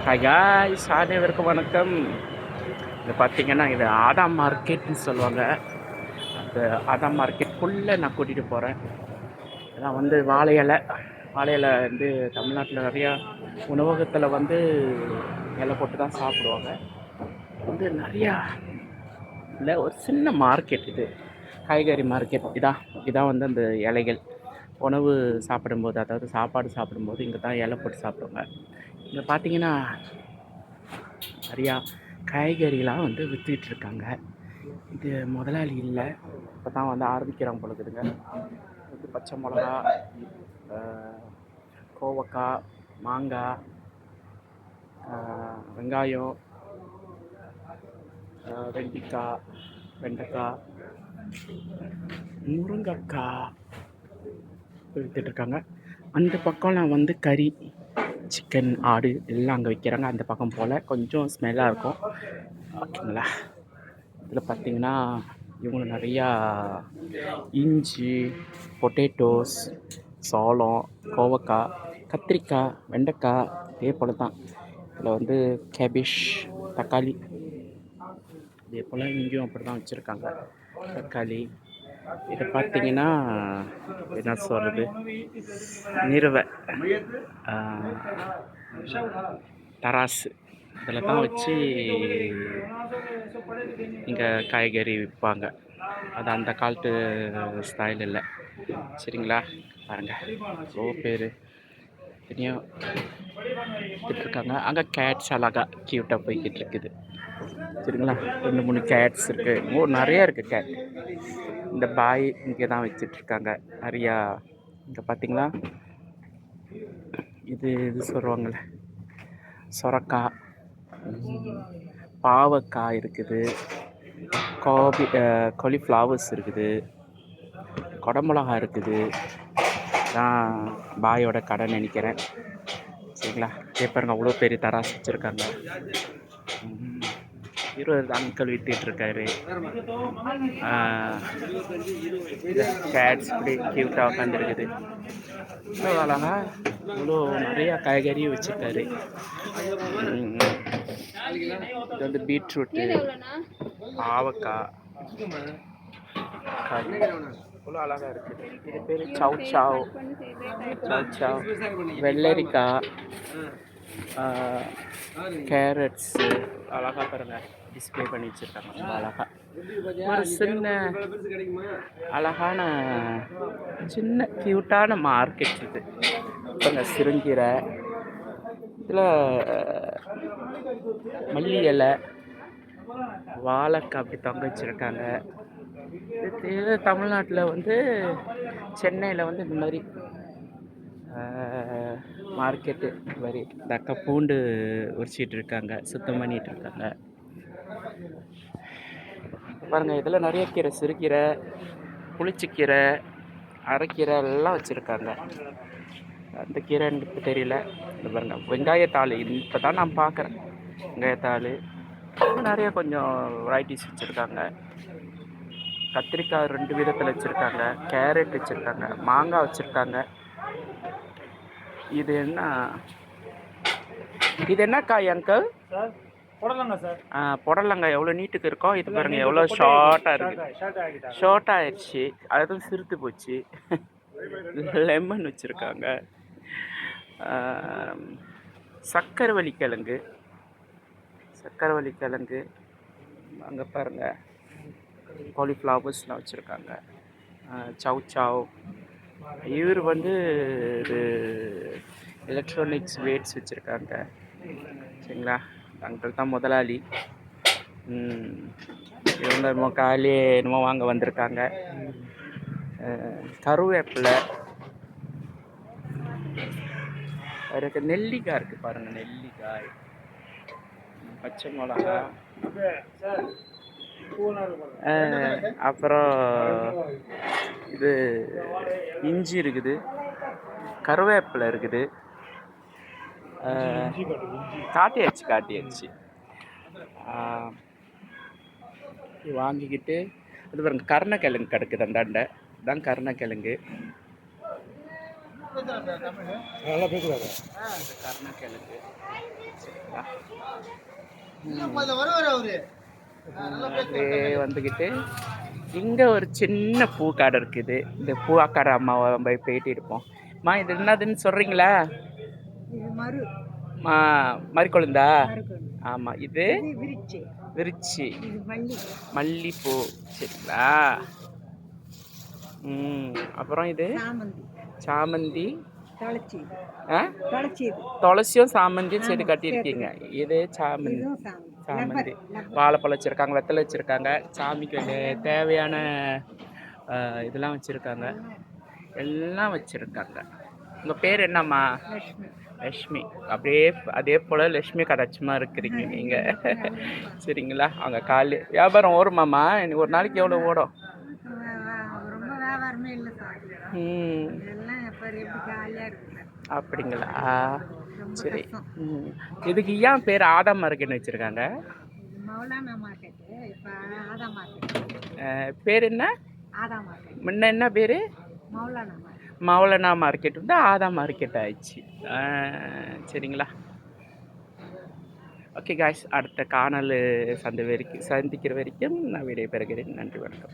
Hi guys, அனைவருக்கும் வணக்கம். இது பார்த்தீங்கன்னா இது ஆதாம் மார்க்கெட்னு சொல்லுவாங்க. அந்த ஆதாம் மார்க்கெட்டுக்குள்ளே நான் கூட்டிகிட்டு போகிறேன். இதெல்லாம் வந்து வாழை இலை வந்து தமிழ்நாட்டில் நிறையா உணவகத்தில் வந்து இலை போட்டு தான் சாப்பிடுவாங்க. வந்து நிறையா இல்லை, ஒரு சின்ன மார்க்கெட் இது, காய்கறி மார்க்கெட். இதான் வந்து அந்த இலைகள் உணவு சாப்பிடும்போது, அதாவது சாப்பாடு சாப்பிடும்போது இங்கே தான் இலை போட்டு சாப்பிடுவாங்க. இங்கே பார்த்தீங்கன்னா நிறையா காய்கறிலாம் வந்து விற்றுக்கிட்டு இருக்காங்க. இது முதலாளி இல்லை, இப்போ தான் வந்து ஆரம்பிக்கிறாங்க போல இருக்குதுங்க. இது பச்சை மிளகா, கோவக்காய், மாங்காய், வெங்காயம், வெண்டைக்காய், முருங்கைக்காய் விற்றுட்ருக்காங்க. அந்த பக்கம்லாம் வந்து கறி, சிக்கன், ஆடு எல்லாம் அங்கே விற்கிறாங்க. அந்த பக்கம் போல் கொஞ்சம் ஸ்மெல்லாக இருக்கும், ஓகேங்களா. இதில் பார்த்தீங்கன்னா இவங்க நிறையா இஞ்சி, பொட்டேட்டோஸ், சோளம், கோவக்காய், கத்திரிக்காய், வெண்டைக்காய் இதே போல் தான். இதில் வந்து கேபிஷ், தக்காளி இதே போல் இங்கேயும் அப்படி தான் வச்சுருக்காங்க. தக்காளி இதை பார்த்தீங்கன்னா என்ன சொல்கிறது, நிறுவை தராசு இதில் தான் வச்சு இங்கே காய்கறி விற்பாங்க. அது அந்த காலத்து ஸ்டைல் இல்லை, சரிங்களா. பாருங்கள், எவ்வளோ பேர் தனியாக விற்றுட்ருக்காங்க. அங்கே கேட்ஸ் அழகாக க்யூட்டாக போய்கிட்டு இருக்குது, சரிங்களா. 2-3 கேட்ஸ் இருக்குது, நிறையா இருக்குது கேட். இந்த பாய் இங்கே தான் வச்சிட்ருக்காங்க நிறையா. இங்கே பார்த்தீங்களா, இது சொல்லுவாங்கள்ல, சொரக்காய், பாவக்காய் இருக்குது, காலிஃப்ளவர்ஸ் இருக்குது, குடமிளகா இருக்குது. தான் பாயோட கடை நினைக்கிறேன், சரிங்களா. பாருங்க, அவ்வளோ பெரிய தராசு வச்சுருக்காங்க. 20 அங்கிள் விற்றுட்ருக்காரு. கேட்ஸ் இப்படி க்யூட்டாக உட்காந்துருக்குது. இவ்வளோ அழகா இவ்வளோ நிறையா காய்கறியும் வச்சுருக்காரு. இது வந்து பீட்ரூட்டு, பாவக்காய், இவ்வளோ அழகாக இருக்குது. இது பேர் சவ் வெள்ளரிக்காய், கேரட்ஸு அழகாக பாருங்க டிஸ்பிளே பண்ணி வச்சுருக்காங்க. அழகாக ஒரு சின்ன அழகான சின்ன க்யூட்டான மார்க்கெட் இது. பாருங்க, சிறுங்கீரை, இதில் மல்லி இலை, வாழைக்காய் அப்படி தொங்க வச்சுருக்காங்க. இது தமிழ்நாட்டில் வந்து சென்னையில் வந்து இந்த மாதிரி மார்க்கெட்டு மாதிரி தக்க பூண்டு உரிச்சிட்டு இருக்காங்க, சுத்தம் பண்ணிகிட்டு இருக்காங்க. பாருங்கள், இதில் நிறைய கீரை, சிறுகீரை, புளிச்சக்கீரை, அரைக்கீரை எல்லாம் வச்சுருக்காங்க. அந்த கீரை எனக்கு தெரியல. இந்த பாருங்கள், வெங்காயத்தாள் இப்போ தான் நான் பார்க்குறேன். வெங்காயத்தாள் நிறைய கொஞ்சம் வெரைட்டிஸ் வச்சுருக்காங்க. கத்திரிக்காய் 2 விதத்தில் வச்சுருக்காங்க, கேரட் வச்சுருக்காங்க, மாங்காய் வச்சுருக்காங்க. இது என்ன காய் அங்கிள்? புடலங்க சார். புடலங்காய் எவ்வளோ நீட்டுக்கு இருக்கும். இது பாருங்க எவ்வளோ ஷார்ட்டாக இருக்குது, ஷார்ட் ஆயிடுச்சு, அதுவும் சிறுத்து போச்சு. லெமன் வச்சுருக்காங்க. சக்கரவள்ளி கிழங்கு, அங்கே பாருங்கள் காலிஃப்ளவர்ஸ்லாம் வச்சுருக்காங்க. சவ் இவர் வந்து இது எலக்ட்ரானிக்ஸ் வேட்ஸ் வச்சுருக்காங்க, சரிங்களா. அங்கிள் தான் முதலாளி. இவங்க காலையே என்னமோ வாங்க வந்திருக்காங்க. கருவேப்பிலை இருக்கு, நெல்லிக்காய் இருக்குது பாருங்கள், நெல்லிக்காய், பச்சை மிளகா, அப்புறம் இது இஞ்சி இருக்குது, கருவேப்பிலை இருக்குது. காட்டியாச்சு. வாங்கிக்கிட்டு அது பாருங்க, கருணக்கிழங்கு கிடக்குது அந்தாண்ட, இதுதான் கருணக்கிழங்கு. கருணக்கிழங்கு அப்படியே வந்துக்கிட்டு இங்கே ஒரு சின்ன பூ கடை இருக்குது. இந்த பூக்கார அம்மாவை போய் போயிட்டு இருப்போம். அம்மா இது என்னதுன்னு சொல்கிறீங்களா? மறிக்கொழுந்தா? ஆமாம். இது விரிச்சி மல்லிப்பூ. சரிங்களா? அப்புறம் இது சாமந்தி. துளசியும் சாமந்தியும் சேர்த்து கட்டியிருக்கீங்க. இது சாமந்தி. வாழைப்பழம் வச்சுருக்காங்க, வெத்தலை வச்சுருக்காங்க, சாமிக்கு தேவையான இதெல்லாம் வச்சுருக்காங்க, எல்லாம் வச்சுருக்காங்க. உங்கள் பேர் என்னம்மா? லக்ஷ்மி. அப்படியே அதே போல் லக்ஷ்மி கடாட்சமாக இருக்கிறீங்க நீங்கள். சரிங்களா? அவங்க காலு வியாபாரம் ஓடுமாம்மா? ஒரு நாளைக்கு எவ்வளோ ஓடும்? அப்படிங்களா? சரி. இதுக்கு ஏன் பேர் ஆதாம் மார்க்கெட்னு வச்சுருக்காங்க? பேர் என்ன? முன்ன என்ன பேர்? மௌலானா மார்க்கெட் வந்து ஆதாம் மார்க்கெட் ஆயிடுச்சு. சரிங்களா? ஓகே காய்ஸ், அடுத்த காணல் சந்திக்கிற வரைக்கும் நான் விடைபெறுகிறேன். நன்றி, வணக்கம்.